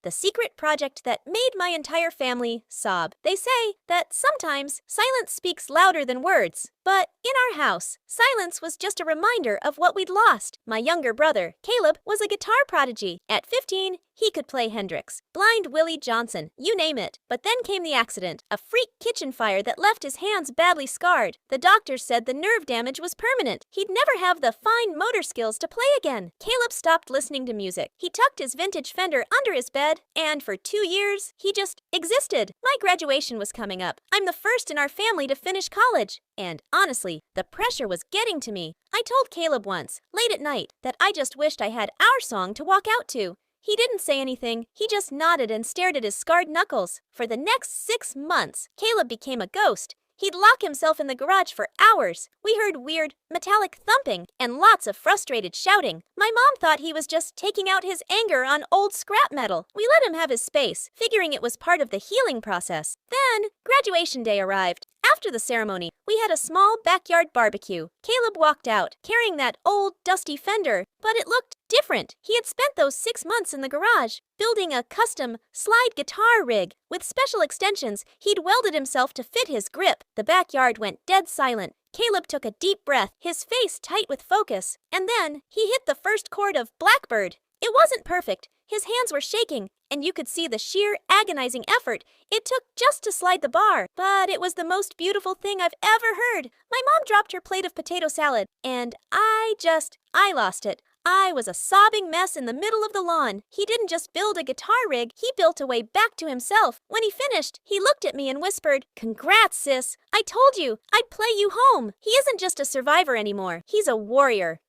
the secret project that made my entire family sob. They say that sometimes silence speaks louder than words. But in our house, silence was just a reminder of what we'd lost. My younger brother, Caleb, was a guitar prodigy. At 15, he could play Hendrix, Blind Willie Johnson, you name it. But then came the accident, a freak kitchen fire that left his hands badly scarred. The doctors said the nerve damage was permanent. He'd never have the fine motor skills to play again. Caleb stopped listening to music. He tucked his vintage Fender under his bed, and for 2 years, he just existed. My graduation was coming up. I'm the first in our family to finish college. And honestly, the pressure was getting to me. I told Caleb once, late at night, that I just wished I had our song to walk out to. He didn't say anything. He just nodded and stared at his scarred knuckles. For the next 6 months, Caleb became a ghost. He'd lock himself in the garage for hours. We heard weird, metallic thumping and lots of frustrated shouting. My mom thought he was just taking out his anger on old scrap metal. We let him have his space, figuring it was part of the healing process. Then, graduation day arrived. After the ceremony, we had a small backyard barbecue. Caleb walked out, carrying that old, dusty Fender, but it looked different. He had spent those 6 months in the garage, building a custom slide guitar rig. With special extensions, he'd welded himself to fit his grip. The backyard went dead silent. Caleb took a deep breath, his face tight with focus, and then he hit the first chord of Blackbird. It wasn't perfect. His hands were shaking, and you could see the sheer agonizing effort it took just to slide the bar. But it was the most beautiful thing I've ever heard. My mom dropped her plate of potato salad, and I lost it. I was a sobbing mess in the middle of the lawn. He didn't just build a guitar rig, he built a way back to himself. When he finished, he looked at me and whispered, "Congrats, sis. I told you, I'd play you home." He isn't just a survivor anymore. He's a warrior.